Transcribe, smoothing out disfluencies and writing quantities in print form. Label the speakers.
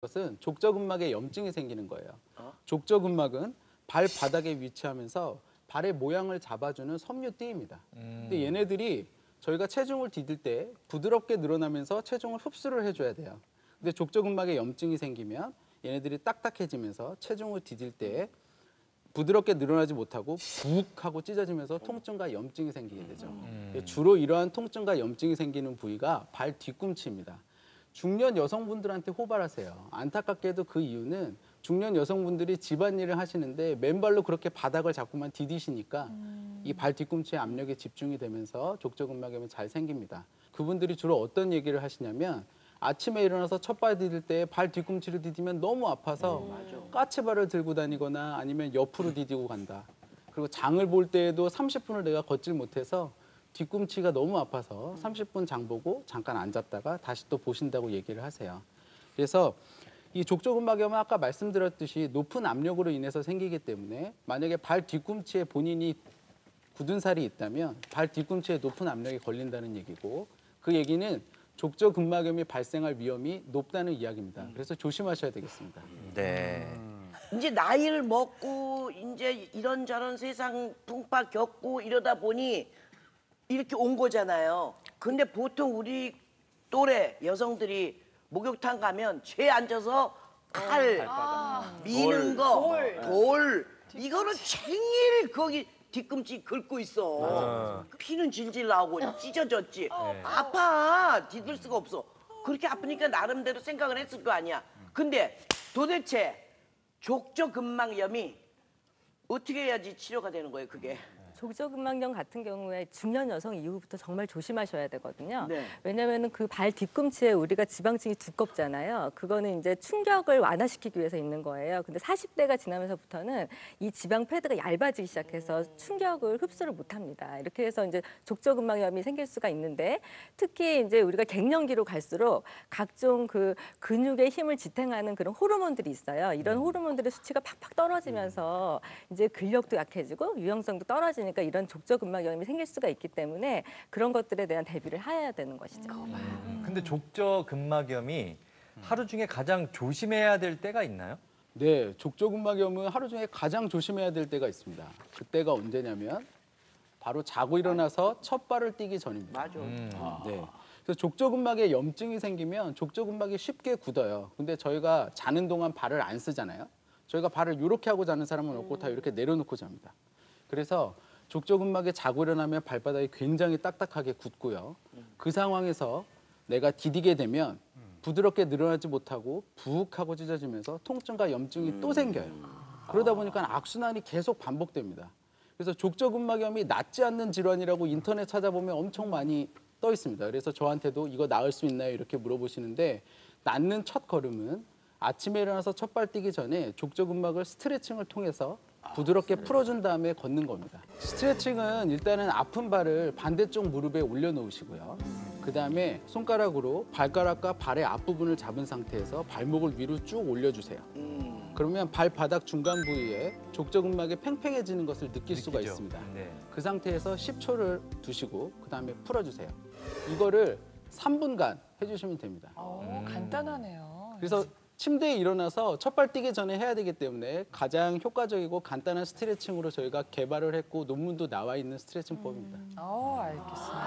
Speaker 1: 것은 족저근막에 염증이 생기는 거예요. 족저근막은 발바닥에 위치하면서 발의 모양을 잡아주는 섬유띠입니다. 근데 얘네들이 저희가 체중을 디딜 때 부드럽게 늘어나면서 체중을 흡수를 해줘야 돼요. 근데 족저근막에 염증이 생기면 얘네들이 딱딱해지면서 체중을 디딜 때 부드럽게 늘어나지 못하고 푹 하고 찢어지면서 통증과 염증이 생기게 되죠. 주로 이러한 통증과 염증이 생기는 부위가 발 뒤꿈치입니다. 중년 여성분들한테 호발하세요. 안타깝게도 그 이유는 중년 여성분들이 집안일을 하시는데 맨발로 그렇게 바닥을 자꾸만 디디시니까 이 발 뒤꿈치에 압력이 집중이 되면서 족저근막염이 잘 생깁니다. 그분들이 주로 어떤 얘기를 하시냐면 아침에 일어나서 첫발 디딜 때 발 뒤꿈치를 디디면 너무 아파서 까치발을 들고 다니거나 아니면 옆으로 디디고 간다. 그리고 장을 볼 때에도 30분을 내가 걷질 못해서 뒤꿈치가 너무 아파서 30분 장 보고 잠깐 앉았다가 다시 또 보신다고 얘기를 하세요. 그래서 이 족저근막염은 아까 말씀드렸듯이 높은 압력으로 인해서 생기기 때문에 만약에 발 뒤꿈치에 본인이 굳은 살이 있다면 발 뒤꿈치에 높은 압력이 걸린다는 얘기고 그 얘기는 족저근막염이 발생할 위험이 높다는 이야기입니다. 그래서 조심하셔야 되겠습니다.
Speaker 2: 네.
Speaker 3: 이제 나이를 먹고 이제 이런저런 세상 풍파 겪고 이러다 보니 이렇게 온 거잖아요. 근데 보통 우리 또래 여성들이 목욕탕 가면 죄 앉아서 칼 미는 거, 돌 이거는 챙일 거기 뒤꿈치 긁고 있어. 피는 질질 나오고 찢어졌지. 아파. 디딜 수가 없어. 그렇게 아프니까 나름대로 생각을 했을 거 아니야. 근데 도대체 족저근막염이 어떻게 해야지 치료가 되는 거예요, 그게?
Speaker 4: 족저근막염 같은 경우에 중년 여성 이후부터 정말 조심하셔야 되거든요.
Speaker 3: 네.
Speaker 4: 왜냐하면 그 발 뒤꿈치에 우리가 지방층이 두껍잖아요. 그거는 이제 충격을 완화시키기 위해서 있는 거예요. 근데 40대가 지나면서부터는 이 지방 패드가 얇아지기 시작해서 충격을 흡수를 못합니다. 이렇게 해서 이제 족저근막염이 생길 수가 있는데 특히 이제 우리가 갱년기로 갈수록 각종 그 근육의 힘을 지탱하는 그런 호르몬들이 있어요. 이런 호르몬들의 수치가 팍팍 떨어지면서 이제 근력도 약해지고 유연성도 떨어지니까 이런 족저근막염이 생길 수가 있기 때문에 그런 것들에 대한 대비를 해야 되는 것이죠.
Speaker 2: 근데 족저근막염이 하루 중에 가장 조심해야 될 때가 있나요?
Speaker 1: 네, 족저근막염은 하루 중에 가장 조심해야 될 때가 있습니다. 그때가 언제냐면 바로 자고 일어나서 첫 발을 띄기 전입니다.
Speaker 3: 맞아.
Speaker 1: 네. 그래서 족저근막에 염증이 생기면 족저근막이 쉽게 굳어요. 근데 저희가 자는 동안 발을 안 쓰잖아요. 저희가 발을 이렇게 하고 자는 사람은 없고 다 이렇게 내려놓고 잡니다. 그래서 족저근막에 자고 일어나면 발바닥이 굉장히 딱딱하게 굳고요. 그 상황에서 내가 디디게 되면 부드럽게 늘어나지 못하고 푹 하고 찢어지면서 통증과 염증이 또 생겨요. 그러다 보니까 악순환이 계속 반복됩니다. 그래서 족저근막염이 낫지 않는 질환이라고 인터넷 찾아보면 엄청 많이 떠 있습니다. 그래서 저한테도 이거 나을 수 있나요? 이렇게 물어보시는데 낫는 첫 걸음은 아침에 일어나서 첫발 띄기 전에 족저근막을 스트레칭을 통해서 부드럽게 풀어준 다음에 걷는 겁니다. 스트레칭은 일단은 아픈 발을 반대쪽 무릎에 올려놓으시고요. 그 다음에 손가락으로 발가락과 발의 앞부분을 잡은 상태에서 발목을 위로 쭉 올려주세요. 그러면 발바닥 중간 부위에 족저근막이 팽팽해지는 것을 느낄 수가 있습니다.
Speaker 2: 네.
Speaker 1: 그 상태에서 10초를 두시고 그 다음에 풀어주세요. 이거를 3분간 해주시면 됩니다.
Speaker 5: 간단하네요.
Speaker 1: 그래서 침대에 일어나서 첫발 뛰기 전에 해야 되기 때문에 가장 효과적이고 간단한 스트레칭으로 저희가 개발을 했고 논문도 나와 있는 스트레칭법입니다.
Speaker 5: 알겠습니다.